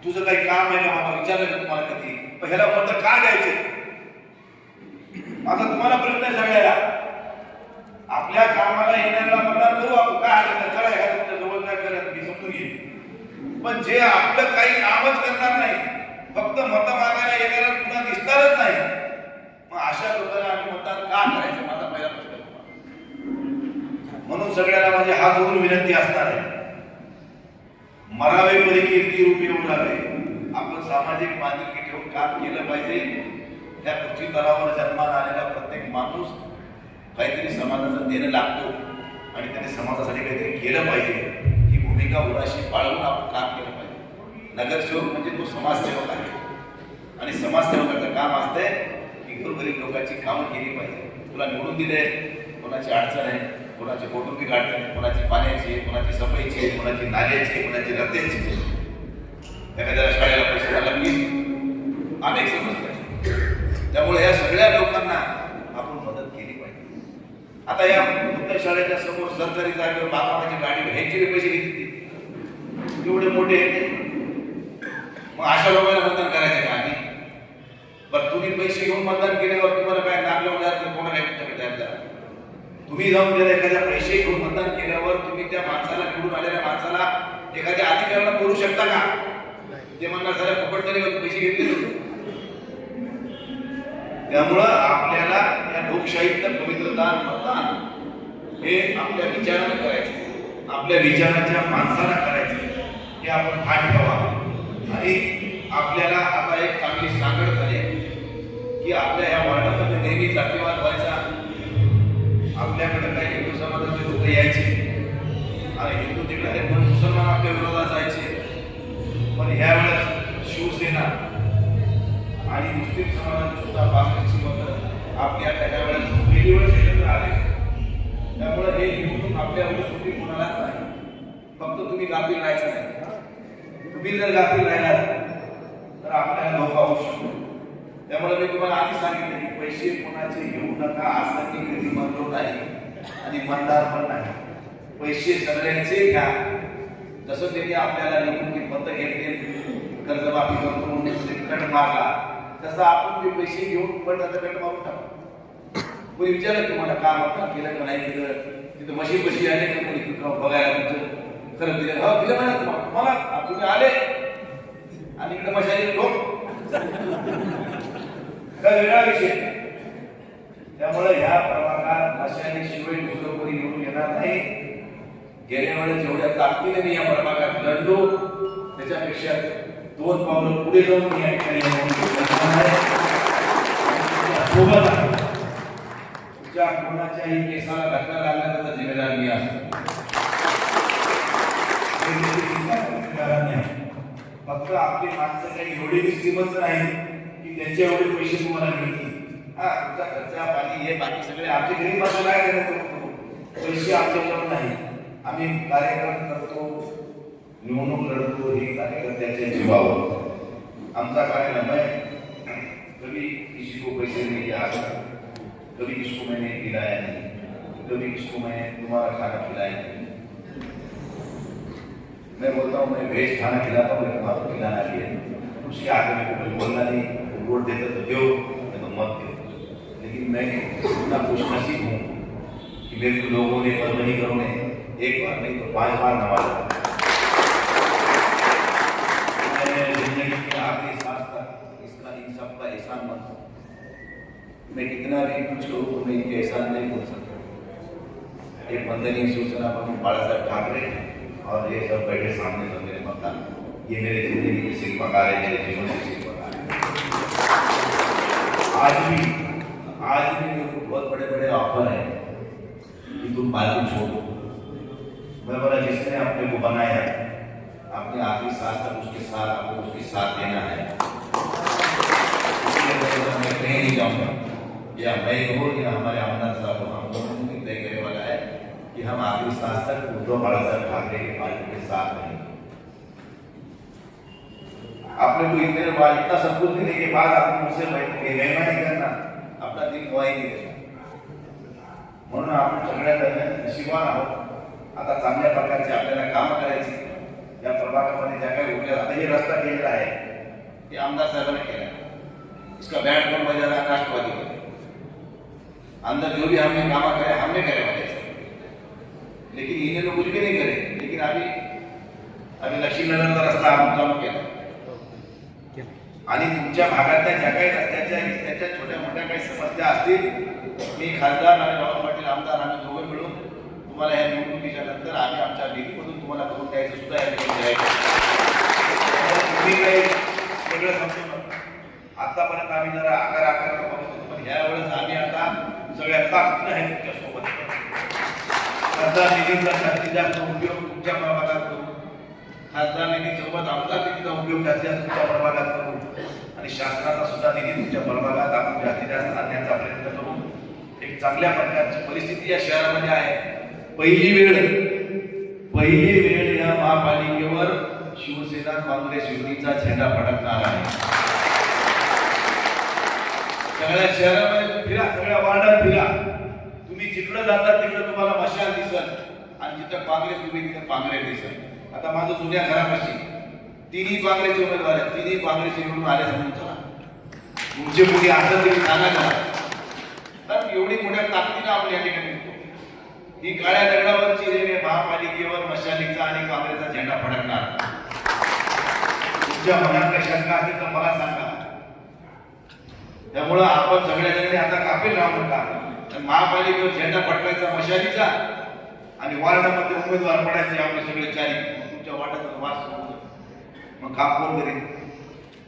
तुझं काही काम आहे का बाबा, विचारलं का तुम्हाला कधी? पण ह्याला मत का द्यायचे? आता तुम्हाला प्रश्न आहे सगळ्याला, आपल्या कामाला येण्याला मतदान करू आपण, काय हरकत करा, एखाद्या तुमच्या जवळ काय करत मी समजून घेईन। पण जे आपलं काही कामच करणार नाही, फक्त मत मागायला येणारा पुन्हा दिसणारच नाही, मग अशा लोकांना आम्ही मतदान का करायचं? माझा पहिला प्रश्न आहे। म्हणून सगळ्यांना माझी हात जोडून विनंती असणार आहे, मरावे परी कीर्ती रूपी उडावे। आपण सामाजिक बांधिलकी ठेवून काम केलं पाहिजे। त्या पृथ्वी तलावर जन्माला आलेला प्रत्येक माणूस काहीतरी समाजाचं देणं लागतो आणि त्याने समाजासाठी काहीतरी केलं पाहिजे, ही भूमिका उराशी बाळगून आपण काम केलं पाहिजे। नगरसेवक म्हणजे तो समाजसेवक आहे आणि समाजसेवकाचं काम असतंय की गोरगरीब लोकांची कामं केली पाहिजे। तुला निवडून दिले, कोणाची अडचण आहे, कोणाची कौटुंबिक अडचण आहे, कोणाची पाण्याची, कोणाची सफाईची, कोणाची नाल्याची, कोणाची रस्त्याची, एखाद्याला शाळेला पैसे घाला प्लीज, अनेक समस्या। त्यामुळे या सगळ्या लोकांना आपण मदत केली पाहिजे। आता या नूतन शाळेच्या समोर सरकारी जागेवर बापाची गाडी घ्यायचे पैसे घेतले, एवढे मोठे मग अशा लोकांना मतदान करायचं का आम्ही? बरं तुम्ही पैसे घेऊन मतदान केल्यावर तुम्हाला काय नागलं जात कोणा काय तयार तुम्ही जाऊन त्याला एखाद्या पैसे घेऊन मतदान केल्यावर तुम्ही त्या माणसाला निवडून आलेल्या माणसाला एखाद्या अधिकाऱ्याला करू शकता का? ते म्हणणार सारे फुकट तरी पैसे घेतले. त्यामुळं आपल्याला या लोकशाहीतलं पवित्र दान मतदान हे आपल्या विचारानं करायचं, आपल्या विचाराच्या माणसाला करायचं हे आपण भान ठेवा. आणि आपल्याला आता एक चांगली सांगड झाली की आपल्या या वार्डामध्ये नेहमी जातीवाद व्हायचा. आपल्याकडे काही हिंदू समाजाचे लोक यायचे आणि हिंदू तिकडे आहेत म्हणून मुसलमान आपल्या विरोधात जायचे. पण ह्यावेळेस शिवसेना आणि मुस्लिम समाजाचे सुद्धा काँग्रेसची मतं आपली आता ह्यावेळेस पहिली वेळेस एकत्र आले. त्यामुळे हे निवडणूक आपल्यावर सुटी कोणालाच नाही. फक्त तुम्ही गाफील राहायचं नाही. तुम्ही जर गाफील राहिलात तर आपल्याला धोका होऊ शकतो. त्यामुळे मी तुम्हाला आधी सांगितलं की पैसे कोणाचे घेऊ नका. असं मी कधी म्हणलो नाही आणि मतदार पण नाही. पैसे सगळ्यांचे घ्या. जसं त्यांनी आपल्याला निवडणुकीत मतं घेतले, कर्जमाफी करतो म्हणून कट मारला, तसं आपण ते पैसे घेऊन पण त्याचा कट मारून टाकू. कोणी विचारलं तुम्हाला का मतदान केलं का नाही केलं? तिथं मशीन बशी आले का कोणी बघायला तुमचं खरं दिलं? हो दिलं म्हणा तुम्हाला. तुम्ही आले आणि इकडे मशाली ठोक का वेगळा विषय. त्यामुळे ह्या प्रभागात मशाली शिवाय दुसरं कोणी निवडून येणार नाही. गेल्या वेळेस जेवढ्या ताकदीने मी या प्रभागात लढलो त्याच्यापेक्षा 2 पावलं पुढे जाऊन मी या ठिकाणी सोबत आहे. तुमच्या कोणाच्याही केसाला धक्का लागला त्याचा जिम्मेदार मी असतो. फक्त आपली माणसं काही एवढी श्रीमंत नाही की त्यांचे एवढे पैसे तुम्हाला मिळतील. हा तुमचा खर्चा पाणी हे बाकी सगळे आमच्या गरीब माणसं काय करतो, पैसे आमच्याकडून नाही. आम्ही कार्यक्रम करतो, निवडणूक लढतो हे कार्यकर्त्याच्या जीवावर. आमचा कार्यक्रम है कभी किसी को पैसे नहीं दिया, कभी किसको मैंने खिलाया नहीं, कभी किसको मैंने तुम्हारा खाना खिलाया नहीं. मैं बोलता हूँ मैं वेज खाना खिलाता हूँ, लेकिन आपको खिलाना चाहिए. उसके आगे मेरे को बोलना नहीं, वोट देते तो दो नहीं तो मत दो. लेकिन मैं इतना खुशनसीब हूँ कि मेरे लोगों ने परवनी करो ने 1 बार नहीं तो 5 बार नवाजा. जिंदगी के आखिरी सांस तक इसका इन सब का एहसान मानता हूँ. मैं कितना भी कुछ करूँ तो मैं इनके एहसान नहीं बोल सकता. एक वंदनीय शिवसेना प्रमुख बाळासाहेब ठाकरे और ये सब बैठे सामने सब मेरे मकान, ये मेरे जिंदगी के शिल्पकार है, मेरे जीवन के शिल्पकार है. आज भी मेरे को बहुत बड़े बड़े ऑफर है कि तुम पार्टी छोड़ो. मैं बोला जिसने अपने को बनाया अपने आखिरी सांस तक उसके साथ आपको उसके साथ देना है. इसलिए मैं कहीं नहीं जाऊँगा. या मैं हो या हमारे आमदार साहब हो, हम दोनों को तय करने वाला है कि हम आखिरी सांस तक उद्धव बाळासाहेब ठाकरे की पार्टी के साथ रहेंगे. आपने को इतना सब कुछ देने के बाद आप मुझसे बेईमानी करना, अपना दिल गवाही नहीं देना. म्हणून आपण सगळ्यात नशिबान आहोत. आता चांगल्या प्रकारचे आपल्याला काम करायची. या प्रभागामध्ये ज्या काही उद्या आता हे रस्ता केलेला आहे ते आमदार साहेबांनी केला. इसका बैंड कौन बजा रहा? राष्ट्रवादी को. अंदर जो भी हमने काम करे हमने करे वाले, लेकिन इन्हें तो कुछ भी नहीं करे. लेकिन अभी लक्ष्मीनगर का रस्ता आपण काम केला. आणि तुमच्या भागातल्या ज्या काही रस्त्याच्या छोट्या मोठ्या काही समस्या असतील, मी खासदार आणि राहुल पाटील आमदार आम्ही दोघे मिळून तुम्हाला या निवडणुकीच्या नंतर आम्ही आमच्या निधीमधून तुम्हाला करून द्यायचं सुद्धा या ठिकाणी आहे. तुम्ही काही वेगळं समजू नका. आतापर्यंत आम्ही जरा आकार बघत होतो, पण ह्या वेळेस आम्ही आता सगळ्या ताकदीनं आहे तुमच्या सोबत. खासदार निधीचा जास्तीत जास्त उपयोग तुमच्या प्रभागात करू. खासदार निधीसोबत आमदार निधीचा उपयोग जास्तीत जास्त तुमच्या प्रभागात करू. आणि शासनाचा सुद्धा निधी तुमच्या प्रभागात आपण जास्तीत जास्त आणण्याचा प्रयत्न करू. एक चांगल्या प्रकारची परिस्थिती या शहरामध्ये आहे. पहिली वेळ या महापालिकेवर शिवसेना काँग्रेस युतीचा झेंडा फडकणार आहे. सगळ्या शहरामध्ये फिरा, सगळ्या वार्डात फिरा. तुम्ही जिकडे जाता तिकडे तुम्हाला मशाल दिसत आणि जिथं काँग्रेस उभी तिथं काँग्रेस दिसत. आता माझं जुन्या घरापाशी तिन्ही काँग्रेसचे उमेदवार आहेत, तिन्ही काँग्रेसचे निवडून आले म्हणून चला. तुमचे मुली असं तरी सांगा ना. तर एवढी मोठ्या ताकदीनं आपण या ठिकाणी निघतो. ही काळ्या दगडावरची रेल्वे महापालिकेवर मशालीचा आणि काँग्रेसचा झेंडा फडकणार. तुमच्या मनात काही शंका असेल तर मला सांगा. त्यामुळं आपण सगळ्याजणी आता कापेल राहू नका. महापालिकेवर झेंडा फडकायचा मशालीचा आणि वार्डामध्ये उमेदवार पडायचे आपले सगळे चारी. तुमच्या वाटाचा वास मग काम कोण करेल?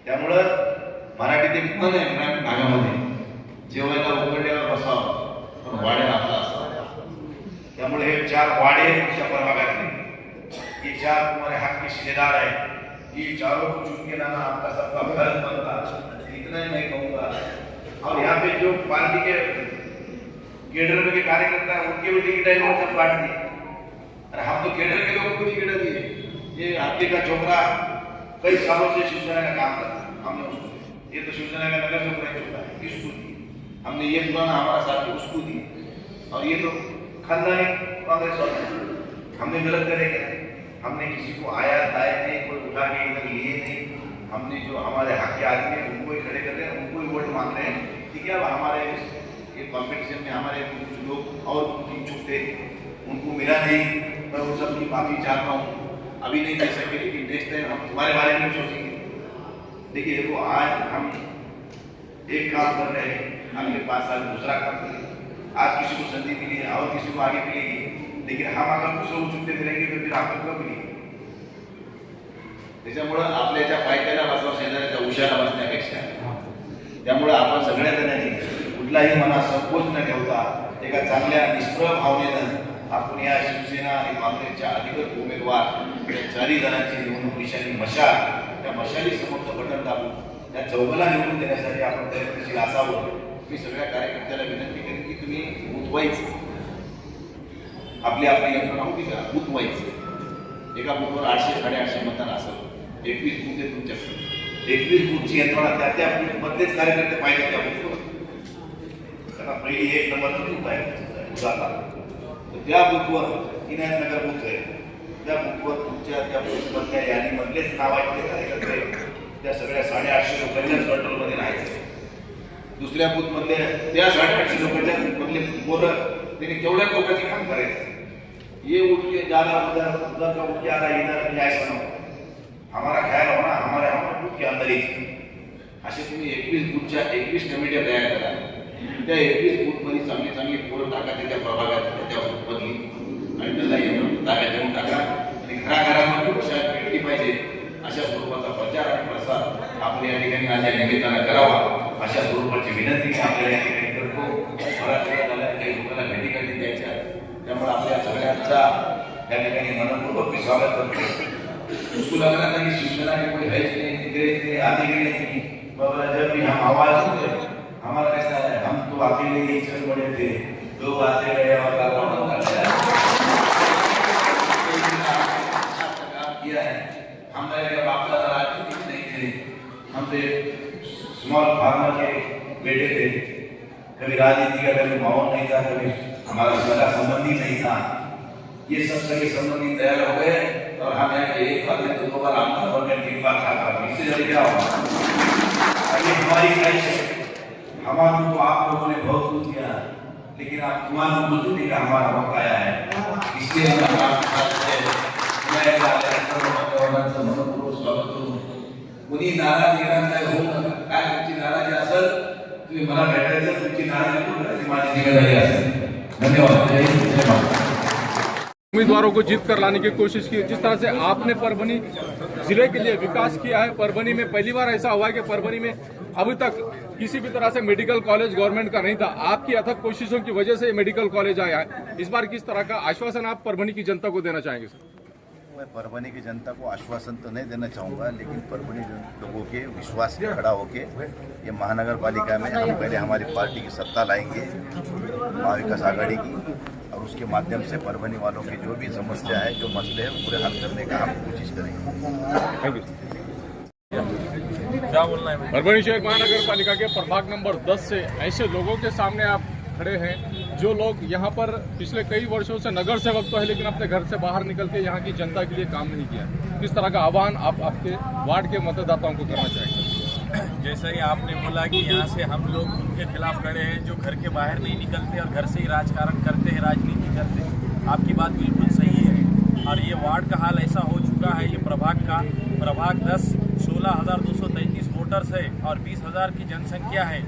त्यामुळं मराठीत एक म्हण आहे ग्रामीण भागामध्ये, जेवायला उघडल्यावर बसावं पण वाड्याला आपला असावा. त्यामुळे हे 4 वाडे तुमच्या प्रभागातले, ये 4 तुम्हारे हक के शिलेदार है. ये चारों को चुन के लाना आपका सबका फर्ज बनता. इतना ही मैं कहूँगा. और यहाँ पे जो पार्टी के केडर के कार्यकर्ता है उनके भी टिकट है सब बांट दी. अरे हम तो केडर के लोगों को टिकट दिए. ये आपके का छोकरा कई सालों से शिवसेना का काम करता है, हमने उसको, ये तो शिवसेना का नगर छोकरा है, इसको दी. हमने ये पुराना हमारा साथी उसको दी. और ये तो खानदानी कांग्रेस वाले, हमने गलत करेगा. हमने किसी को आया दाया नहीं, कोई उठा के इधर लिए नहीं. हमने जो हमारे हक के आदमी है उनको ही खड़े कर रहे हैं, उनको ही वोट मांग रहे हैं. ठीक है. अब हमारे ये कॉम्पिटिशन में हमारे कुछ लोग और इच्छुक थे, उनको मिला नहीं. मैं उन सबकी माफी चाहता हूँ. अभी नहीं कह सके लेकिन नेक्स्ट टाइम हम तुम्हारे बारे में सोचेंगे. देखिए देखो, आज हम एक काम कर रहे हैं, अगले 5 साल दूसरा काम करेंगे. आज किसी को संधि मिली है और किसी को आगे मिलेगी, लेकिन हम अगर दूसरों को चुनते रहेंगे तो फिर आपको कब मिलेगी? त्याच्यामुळं आपल्याच्या पायथ्याला बसवा शेजाऱ्याच्या उशाला बसण्यापेक्षा, त्यामुळं आपण सगळ्या जणांनी कुठलाही मनात संकोच न ठेवता एका चांगल्या निष्प्रभ भावनेनं आपण या शिवसेना आणि काँग्रेसच्या अधिकृत उमेदवार या 4 जणांची निवडणूक निशाणी मशाल, त्या मशाली समोरचं बटन दाबून त्या चौघाला निवडून देण्यासाठी आपण प्रयत्नशील असावं. मी सगळ्या कार्यकर्त्याला विनंती करेन की तुम्ही गुंतवायचं, आपली यंत्रणा उभी करा, गुंतवायचं. एका बूथवर 800-850 मतदान असेल, 21 बूथ आहे तुमच्याकडे. 21 बूथची यंत्रणा त्या बूथमध्येच कार्यकर्ते पाहिजे त्या बूथवर. त्यांना पहिली 1 नंबर बूथ आहे उदाहरणार्थ, त्या बूथवर इनायतनगर बूथ आहे, त्या बूथवर तुमच्या त्या बूथमधल्या यादीमधलेच नावाचे कार्यकर्ते त्या सगळ्या 850 लोकांच्याच कंट्रोलमध्ये राहायचे. दुसऱ्या बूथमधले त्या 850 लोकांच्या मधले पोरं त्यांनी तेवढ्या लोकांचे काम करायचं. ये उठ के ज्यादा उधर का उठ के आ रहा है, इधर ऐसा ना हो. हमारा ख्याल होना हमारे बूथ के अंदर ही. असे तुम्ही 21 बूथच्या 21 कमिट्या तयार करा. त्या 21 बूथमध्ये चांगली पोरं टाका त्याच्या प्रभागात, त्या बूथमधली, आणि त्याला जागा देऊन टाका. आणि घराघरामध्ये कशा भेटली पाहिजे अशा स्वरूपाचा प्रचार आणि प्रसार आपण या ठिकाणी आज या निमित्तानं करावा, अशा स्वरूपाची विनंती आपल्याला या ठिकाणी करतो. मराठवाड्यात झाल्या काही लोकांना भेटी कधी द्यायच्या, त्यामुळे आपल्या सगळ्यांचा या ठिकाणी मनपूर्वक मी स्वागत करतो. उसको लग रहा था कि शिवसेना के कोई है नहीं, धीरे आगे गए नहीं. बाबा जब भी हम आवाज होते हमारा कैसा है, हम तो अकेले ही चल पड़े थे, लोग आते गए और काम किया है. हमारे बाप दादा राजनीतिक नहीं थे, हम तो स्मॉल फार्मर के बेटे थे. कभी राजनीति का कभी माहौल नहीं था, कभी हमारा सगा संबंधी नहीं था. ये सब सगे संबंधी तैयार हो गए और हम यहाँ एक बार में तो 2 बार आमदार हो गए, 3 बार खाता. इससे जल्दी क्या होगा? ये हमारी ख्वाहिश है. हमारे को आप लोगों ने बहुत कुछ दिया, लेकिन आप तुम्हारे को देने का हमारा वक्त आया है. इसलिए हम आपके साथ स्वागत करू. कुणी नाराज येणार होऊ नका. काय तुमची नाराजी असेल तुम्ही मला भेटायचं, तुमची नाराजी दूर करायची माझी जिम्मेदारी असेल. धन्यवाद. जय हिंद, जय भारत. उम्मीदवारों को जीत कर लाने की कोशिश की. जिस तरह से आपने परभनी जिले के लिए विकास किया है, परभनी में पहली बार ऐसा हुआ है कि परभनी में अभी तक किसी भी तरह से मेडिकल कॉलेज गवर्नमेंट का नहीं था. आपकी अथक कोशिशों की वजह से मेडिकल कॉलेज आया है. इस बार किस तरह का आश्वासन आप परभनी की जनता को देना चाहेंगे सर? मैं परभनी की जनता को आश्वासन तो नहीं देना चाहूँगा, लेकिन परभनी लोगों के विश्वास से खड़ा होके ये महानगर पालिका में हम पहले हमारी पार्टी की सत्ता लाएंगे, महाविकास आघाड़ी की, और उसके माध्यम से परभनी वालों की जो भी समस्या है, जो मसले हैं, पूरे हल करने का हम कोशिश करेंगे. क्या बोलना है? परभनी शहर महानगर पालिका के प्रभाग नंबर 10 से ऐसे लोगों के सामने आप खड़े हैं जो लोग यहाँ पर पिछले कई वर्षों से नगर सेवक तो है लेकिन अपने घर से बाहर निकल के यहाँ की जनता के लिए काम नहीं किया, किस तरह का आह्वान आप आपके वार्ड के मतदाताओं को करना चाहेंगे? जैसा ही आपने बोला कि यहाँ से हम लोग उनके खिलाफ खड़े हैं जो घर के बाहर नहीं निकलते और घर से ही राजकारण करते हैं, राजनीति करते हैं। आपकी बात बिल्कुल सही है और ये वार्ड का हाल ऐसा हो चुका है। ये प्रभाग 10 16,233 वोटर्स है और 20,000 की जनसंख्या है।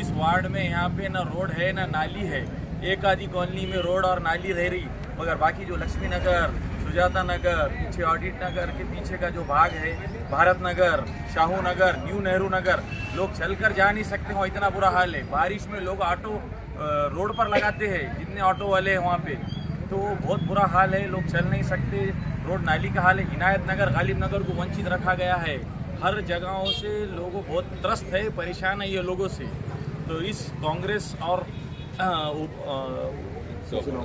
इस वार्ड में यहाँ पे ना रोड है ना नाली है। एक आधी कॉलोनी में रोड और नाली रह रही, मगर बाकी जो लक्ष्मी नगर, सुजाता नगर, पीछे ऑडिट नगर के पीछे का जो भाग है, भारत नगर, शाहू नगर, न्यू नेहरू नगर, लोग चलकर जा नहीं सकते हो, इतना बुरा हाल है। बारिश में लोग ऑटो रोड पर लगाते हैं, जितने ऑटो वाले हैं वहाँ पे, तो बहुत बुरा हाल है, लोग चल नहीं सकते। रोड नाली का हाल है। इनायत नगर, गालिब नगर को वंचित रखा गया है। हर जगहों से लोगों बहुत त्रस्त है, परेशान है ये लोगों से। तो इस कांग्रेस और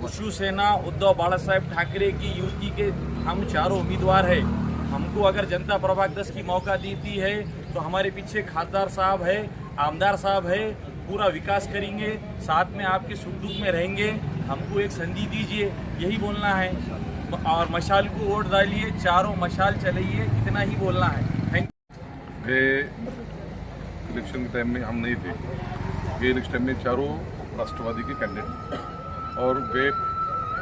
शिवसेना उद्धव बाला साहेब ठाकरे की युति के हम चारों उम्मीदवार हैं। हमको अगर जनता प्रभाग 10 की मौका देती है तो हमारे पीछे खासदार साहब है, आमदार साहब है, पूरा विकास करेंगे, साथ में आपके सुख दुख में रहेंगे। हमको एक संधि दीजिए, यही बोलना है। और मशाल को वोट डालिए, चारों मशाल चलाइए, इतना ही बोलना है। Thank you. Election K time में हम नहीं थे। वे इलेक्शन टाइम में चारों राष्ट्रवादी के कैंडिडेट और वे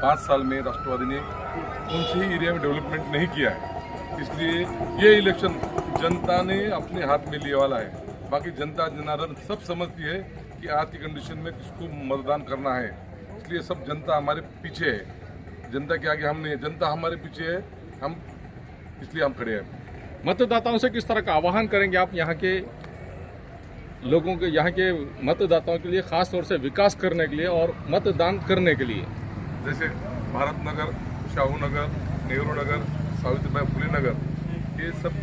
5 साल में राष्ट्रवादी ने उनसे ही एरिया में डेवलपमेंट नहीं किया है। इसलिए ये इलेक्शन जनता ने अपने हाथ में लिए वाला है। बाकी जनता जनार्दन सब समझती है कि आज की कंडीशन में किसको मतदान करना है। इसलिए सब जनता हमारे पीछे है। जनता के आगे हम नहीं है, जनता हमारे पीछे है, हम इसलिए हम खड़े हैं। मतदाताओं से किस तरह का आह्वान करेंगे आप यहाँ के लोगों के, यहाँ के मतदाताओं के लिए, खास तौर से विकास करने के लिए और मतदान करने के लिए? जैसे भारत नगर, शाहू नगर, नेहरू नगर, सावित्रीबाई फुले नगर, ये सब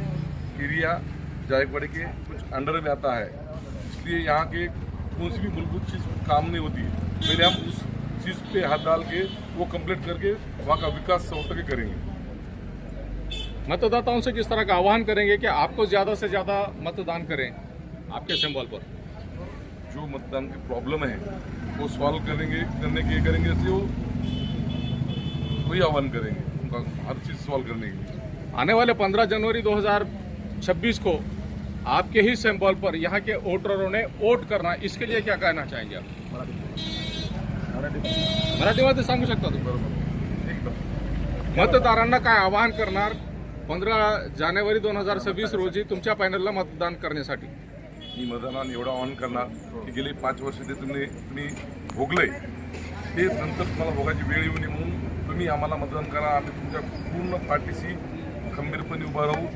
एरिया जायकवाड़ी के कुछ अंडर में आता है। इसलिए यहाँ के कौन सी भी मूलभूत चीज़ काम नहीं होती। पहले हम उस चीज़ पे हाथ डाल के वो कंप्लीट करके वहाँ का विकास हो सके करेंगे। मतदाताओं से किस तरह का आह्वान करेंगे कि आपको ज़्यादा से ज़्यादा मतदान करें आपके सिंबल पर? जो मतदान की प्रॉब्लम है वो सॉल्व करेंगे इसलिए वही आह्वान करेंगे, उनका हर चीज़ सॉल्व करने के लिए। आने वाले 15 जनवरी 2026 को आपके ही सिंबल पर यहाँ के वोटरों ने वोट करना, इसके लिए क्या कहना चाहेंगे आप? मराठीमध्ये सांगू शकता तुम्ही? मतदारांना काय आवाहन करणार 15 जानेवारी 2026 रोजी तुमच्या पॅनलला मतदान करण्यासाठी? मी मतदान एवढा ऑन करणार की गेले 5 वर्ष ते तुम्ही भोगलंय, ते नंतर तुम्हाला भोगायची वेळ येऊ नये म्हणून तुम्ही आम्हाला मतदान करा। आम्ही तुमच्या पूर्ण पाठीशी खंबीरपणे उभा राहू,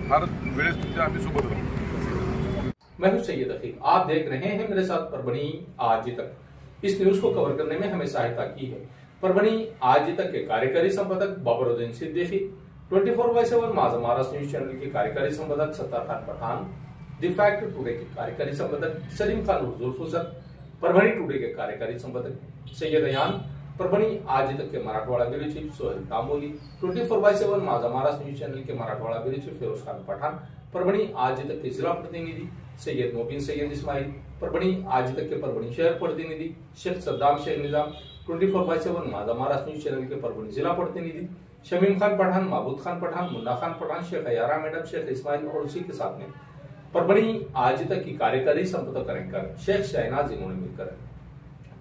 हर वेळेस तुमच्या आम्ही सोबत राहू। मैं हूं सैयद अकील, आप देख रहे हैं मेरे साथ परभणी आज तक। इस न्यूज को कवर करने में हमें सहायता की है परभणी आज तक के कार्यकारी संपादक बाबरुद्दीन सिद्दीकी, 24/7 माझा महाराष्ट्र न्यूज चैनल के कार्यकारी संपादक Sattar Khan Pathan, the Fact Today के कार्यकारी संपादक सलीम खान उर्जुल फुसर, परभणी टुडे के कार्यकारी संपादक सैयद अयान, परभणी आज तक के Marathwada bureau chief Sohail Tamboli, 24/7 Majha Maharashtra news channel के मराठवाड़ा ब्यूरो चीफ फिरोज खान पठान, परभणी आज तक के जिला प्रतिनिधि सैयद मोबिन सैयद इस्माइल, परभणी आज तक के परभणी शहर प्रतिनिधि शेख सद्दाम शेख निजाम, 24/7 माझा महाराष्ट्र न्यूज चैनल के परभणी जिला प्रतिनिधि शमीम खान पठान, महबूद खान पठान, मुन्ना खान पठान, शेख अयारा मैडम, शेख इस्माइल और उसी के साथ में परभणी आज तक की कार्यकारी संपादक करेंगे शेख शहनाज, इन्होंने मिलकर।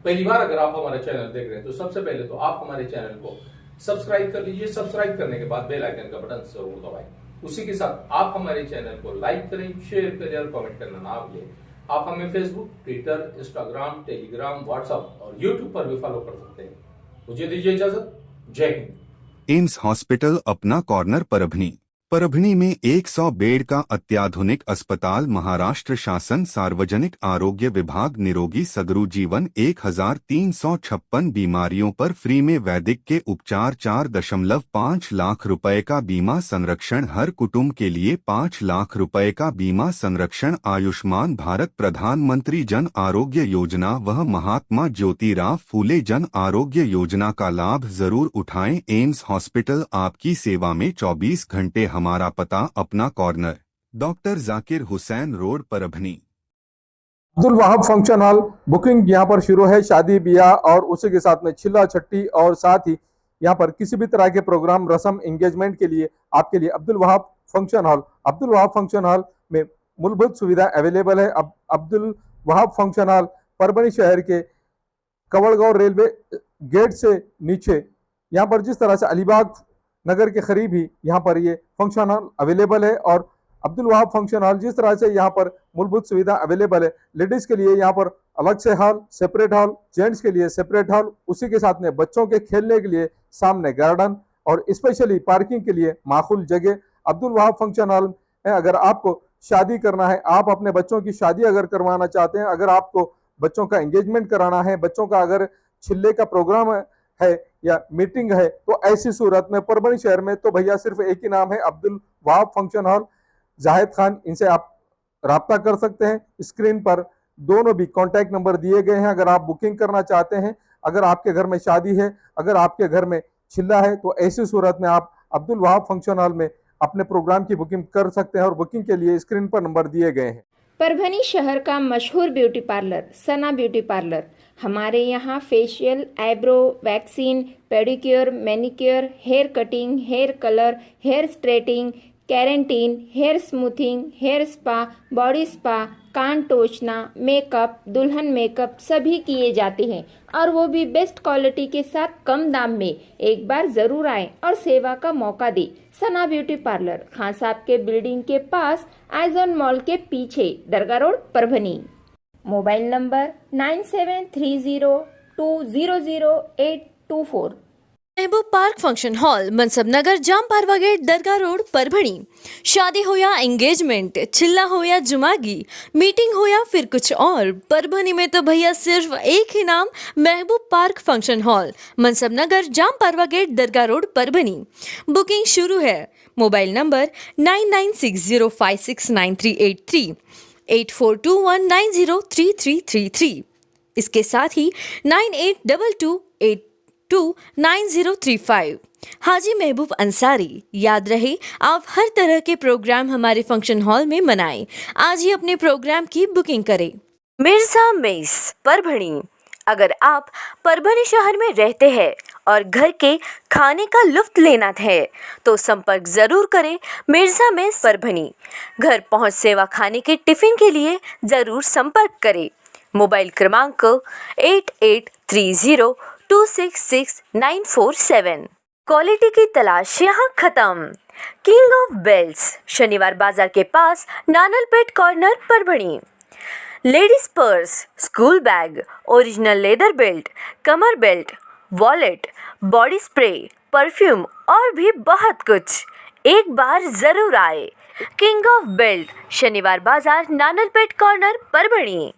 पहली बार अगर आप हमारा चैनल देख रहे हैं तो सबसे पहले तो आप हमारे चैनल को सब्सक्राइब कर लीजिए। सब्सक्राइब करने के बाद बेल आइकन का बटन जरूर दबाएं। उसी के साथ आप हमारे चैनल को लाइक करें, शेयर करें और कमेंट करना ना भूलें। आप हमें Facebook, Twitter, Instagram, Telegram, WhatsApp और यूट्यूब पर भी फॉलो कर सकते हैं। मुझे दीजिए इजाजत। जय हिंद। एम्स हॉस्पिटल अपना कॉर्नर परभणी। परभणी में 100 बेड का अत्याधुनिक अस्पताल। महाराष्ट्र शासन सार्वजनिक आरोग्य विभाग निरोगी सगरू जीवन। 1356 बीमारियों पर फ्री में वैदिक के उपचार। 4.5 लाख रुपए का बीमा संरक्षण हर कुटुंब के लिए। 5 लाख रुपए का बीमा संरक्षण। आयुष्मान भारत प्रधानमंत्री जन आरोग्य योजना व महात्मा ज्योतिराव फूले जन आरोग्य योजना का लाभ जरूर उठाएं। एम्स हॉस्पिटल आपकी सेवा में 24 घंटे। हमारा पता अपना corner, doctor Zakir Hussain road, Parbhani. Abdul Wahab function hall booking यहाँ पर शुरू है। शादी ब्याह और उसी के साथ में छिल्ला छट्टी और साथ ही यहाँ पर किसी भी तरह के प्रोग्राम रस्म एंगेजमेंट के लिए आपके लिए अब्दुल वहाब फंक्शन हॉल में मूलभूत सुविधा अवेलेबल है। अब अब्दुल वहाब फंक्शन हॉल परभणी शहर के कवड़गांव रेलवे गेट से नीचे यहाँ पर जिस तरह से अलीबाग नगर के करीब ही यहाँ पर ये फंक्शन हॉल अवेलेबल है। और अब्दुल वहाब फंक्शन हॉल जिस तरह से यहाँ पर मूलभूत सुविधा अवेलेबल है, लेडीज के लिए यहाँ पर अलग से हॉल, सेपरेट हॉल, जेंट्स के लिए सेपरेट हॉल, उसी के साथ में बच्चों के खेलने के लिए सामने गार्डन और स्पेशली पार्किंग के लिए माकूल जगह अब्दुल वहाब फंक्शन हॉल में। अगर आपको शादी करना है, आप अपने बच्चों की शादी अगर करवाना चाहते हैं, अगर आपको बच्चों का एंगेजमेंट कराना है, बच्चों का अगर छिल्ले का प्रोग्राम है या मीटिंग है, तो ऐसी सूरत में परभणी शहर में तो भैया सिर्फ एक ही नाम है, अब्दुल वहाब फंक्शन हॉल, जाहिद खान। इनसे आप राब्ता कर सकते हैं। स्क्रीन पर दोनों भी कॉन्टैक्ट नंबर दिए गए हैं। अगर आप बुकिंग करना चाहते हैं, अगर आपके घर में शादी है, अगर आपके घर में छिल्ला है, तो ऐसी सूरत में आप अब्दुल वहाब फंक्शन हॉल में अपने प्रोग्राम की बुकिंग कर सकते हैं और बुकिंग के लिए स्क्रीन पर नंबर दिए गए हैं। परभणी शहर का मशहूर beauty parlour Sana beauty parlour. हमारे यहाँ facial, eyebrow, waxing, pedicure, manicure, hair cutting, hair colour, hair straightening, keratin, hair smoothing, hair spa, body spa, कान टोचना, मेकअप, दुल्हन मेकअप सभी किए जाते हैं और वो भी बेस्ट क्वालिटी के साथ कम दाम में। एक बार जरूर आएं और सेवा का मौका दें। सना ब्यूटी पार्लर, खान साहब के बिल्डिंग के पास, आइजॉन मॉल के पीछे, Dargah road, Parbhani. Mobile number 9730200824। Mehboob park function hall, Mansab Nagar, Jam Parwa gate, Dargah road, Parbhani. शादी हो या एंगेजमेंट, चिल्ला हो या जुमागी, मीटिंग हो या फिर कुछ और, परभणी में तो भैया सिर्फ एक ही नाम, महबूब park function hall, Mansab Nagar, Jam Parwa gate, Dargah road, Parbhani. Booking शुरू है। Mobile number 9960569383, 8421903333। इसके साथ ही 9822829035। हाजी महबूब अंसारी। याद रहे, आप हर तरह के प्रोग्राम हमारे फंक्शन हॉल में मनाएं। आज ही अपने प्रोग्राम की बुकिंग करें। मिर्जा मेस, परभणी। अगर आप परभणी शहर में रहते हैं और घर के खाने का लुत्फ लेना है तो संपर्क जरूर करें मिर्जा मेस, परभणी। घर पहुंच सेवा खाने के टिफिन के लिए जरूर संपर्क करें। मोबाइल क्रमांक 8830266947। क्वालिटी की तलाश यहाँ खत्म। King of belts, Shaniwar Bazar के पास, Nanalpeth corner, Parbhani. Ladies purse, school bag, original leather belt, कमर belt, wallet, body spray, perfume और भी बहुत कुछ। एक बार जरूर आए। किंग ऑफ बेल्ट, शनिवार बाजार, नानलपेट कॉर्नर, परभणी।